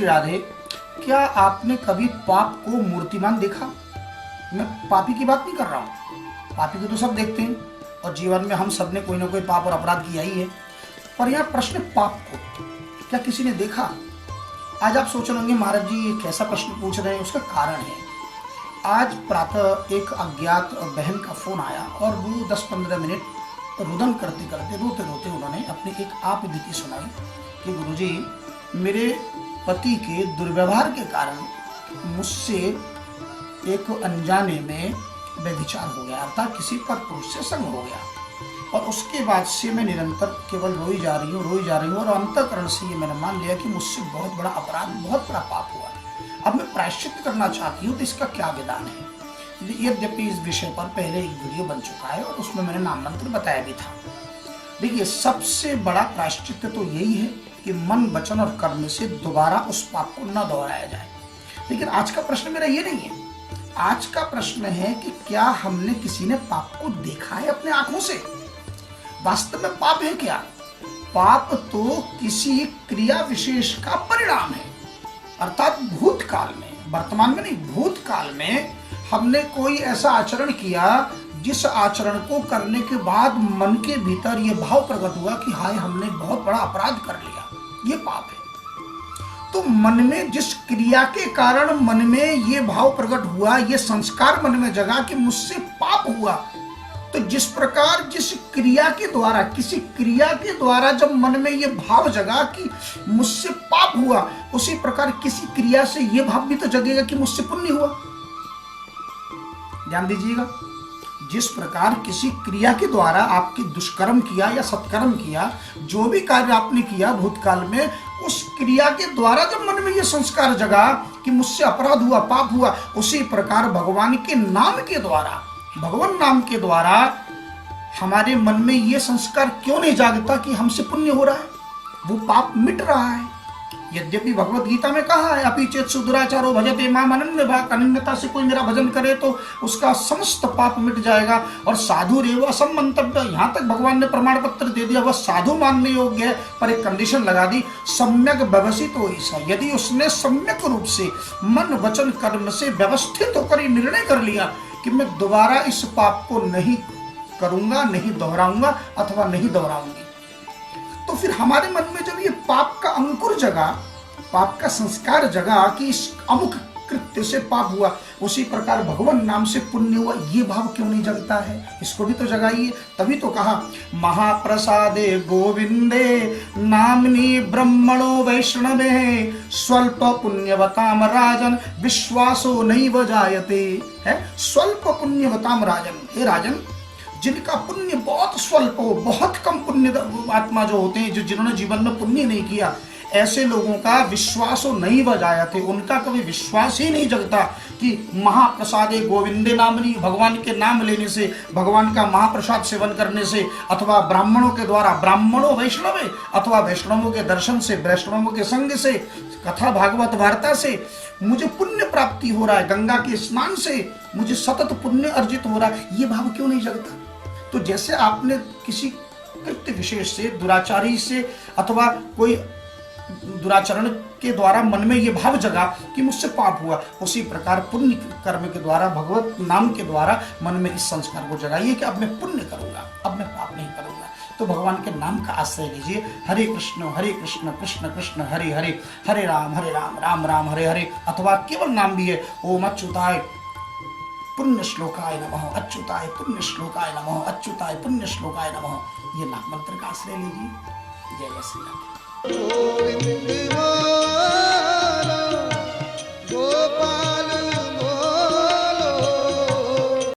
श्री राधे। क्या आपने कभी पाप को मूर्तिमान देखा? मैं पापी की बात नहीं कर रहा हूँ, पापी को तो सब देखते हैं और जीवन में हम सब ने कोई ना कोई पाप और अपराध किया ही है। पर यहाँ प्रश्न पाप को क्या किसी ने देखा? आज आप सोच रहे होंगे महाराज जी ये कैसा प्रश्न पूछ रहे हैं, उसका कारण है। आज प्रातः एक अज्ञात बहन का फोन आया और वो 10-15 मिनट रुदन करते करते रोते रोते उन्होंने अपनी एक आप बीती सुनाई कि गुरुजी मेरे पति के दुर्व्यवहार के कारण मुझसे एक अनजाने में व्यभिचार हो गया, अर्थात किसी पर पुरुष से संग हो गया और उसके बाद से मैं निरंतर केवल रोई जा रही हूँ और अंतःकरण से ये मैंने मान लिया कि मुझसे बहुत बड़ा अपराध, बहुत बड़ा पाप हुआ। अब मैं प्रायश्चित करना चाहती हूँ तो इसका क्या विधान है? यद्यपि इस विषय पर पहले एक वीडियो बन चुका है और उसमें मैंने नाम मंत्र बताया भी था। देखिए, सबसे बड़ा प्रायश्चित तो यही है कि मन, वचन और कर्म से दोबारा उस पाप को न दोहराया जाए। लेकिन आज का प्रश्न मेरा ये नहीं है। आज का प्रश्न है कि क्या हमने किसी ने पाप को देखा है अपने आंखों से? वास्तव में पाप है क्या? पाप तो किसी क्रिया विशेष का परिणाम है, अर्थात भूतकाल में, वर्तमान में नहीं, भूतकाल में हमने कोई ऐसा आचरण किया जिस आचरण को करने के बाद मन के भीतर ये भाव प्रकट हुआ कि हाय हमने बहुत बड़ा अपराध कर लिया, ये पाप है। तो मन में जिस क्रिया के कारण मन में ये भाव प्रकट हुआ, ये संस्कार मन में जगा कि मुझसे पाप हुआ, तो जिस प्रकार जिस क्रिया के द्वारा, किसी क्रिया के द्वारा जब मन में ये भाव जगा कि मुझसे पाप हुआ, उसी प्रकार किसी क्रिया से ये भाव भी तो जगेगा कि मुझसे पुण्य हुआ। ध्यान दीजिएगा, जिस प्रकार किसी क्रिया के द्वारा आपकी दुष्कर्म किया या सत्कर्म किया, जो भी कार्य आपने किया भूतकाल में, उस क्रिया के द्वारा जब मन में ये संस्कार जगा कि मुझसे अपराध हुआ, पाप हुआ, उसी प्रकार भगवान के नाम के द्वारा, भगवान नाम के द्वारा हमारे मन में ये संस्कार क्यों नहीं जागता कि हमसे पुण्य हो रहा है, वो पाप मिट रहा है। यद्यपि भगवत गीता में कहा है अपि चेत सुदुराचारो भजते माम अनन्य भाग, अनन्यता से कोई मेरा भजन करे तो उसका समस्त पाप मिट जाएगा और साधु रेव असमंतव्य, यहाँ तक भगवान ने प्रमाण पत्र दे दिया, वह साधु मानने योग्य है, पर एक कंडीशन लगा दी, सम्यक व्यवसित हो ईसा, यदि उसने सम्यक रूप से मन वचन कर्म से व्यवस्थित होकर निर्णय कर लिया कि मैं दोबारा इस पाप को नहीं करूंगा, नहीं दोहराऊंगा अथवा नहीं दोहराऊंगी, तो फिर हमारे मन में जब ये पाप का अंकुर जगा, पाप का संस्कार जगा कि इस अमुक कृत्य से पाप हुआ, उसी प्रकार भगवान नाम से पुण्य हुआ, ये भाव क्यों नहीं जगता है? इसको भी तो जगाइए। तभी तो कहा महाप्रसादे गोविंदे नामनी ब्रह्मणो वैष्णवे स्वल्प पुण्यवताम राजन विश्वासो नैव जायते। है स्वल्प पुण्यवताम राजन, हे राजन, जिनका पुण्य बहुत स्वल्प हो, बहुत कम पुण्य आत्मा जो होते हैं, जो जिन्होंने जीवन में पुण्य नहीं किया, ऐसे लोगों का विश्वास हो नहीं बजाया थे, उनका कभी विश्वास ही नहीं जगता कि महाप्रसादे गोविंदे नामनी, भगवान के नाम लेने से, भगवान का महाप्रसाद सेवन करने से, अथवा ब्राह्मणों के द्वारा, ब्राह्मणों वैष्णवे, अथवा वैष्णवों के दर्शन से, वैष्णवों के संग से, कथा भागवत वार्ता से मुझे पुण्य प्राप्ति हो रहा है, गंगा के स्नान से मुझे सतत पुण्य अर्जित हो रहा है, ये भाव क्यों नहीं जगता? तो जैसे आपने किसी कृत्य विशेष से, दुराचारी से, अथवा कोई दुराचरण के द्वारा मन में ये भाव जगा कि मुझसे पाप हुआ, उसी प्रकार पुण्य कर्म के द्वारा, भगवत नाम के द्वारा मन में इस संस्कार को जगाइए कि अब मैं पुण्य करूंगा, अब मैं पाप नहीं करूंगा। तो भगवान के नाम का आश्रय लीजिए। हरे कृष्ण कृष्ण कृष्ण हरे हरे, हरे राम राम राम हरे हरे, अथवा केवल नाम भी है ओम अच्युताय पुण्य श्लोकाय नमः, अच्युताय पुण्य श्लोकाय नमः, अच्युताय पुण्य श्लोकाय नमः, ये नाम मंत्र का आश्रय लीजिए। जय श्री राम।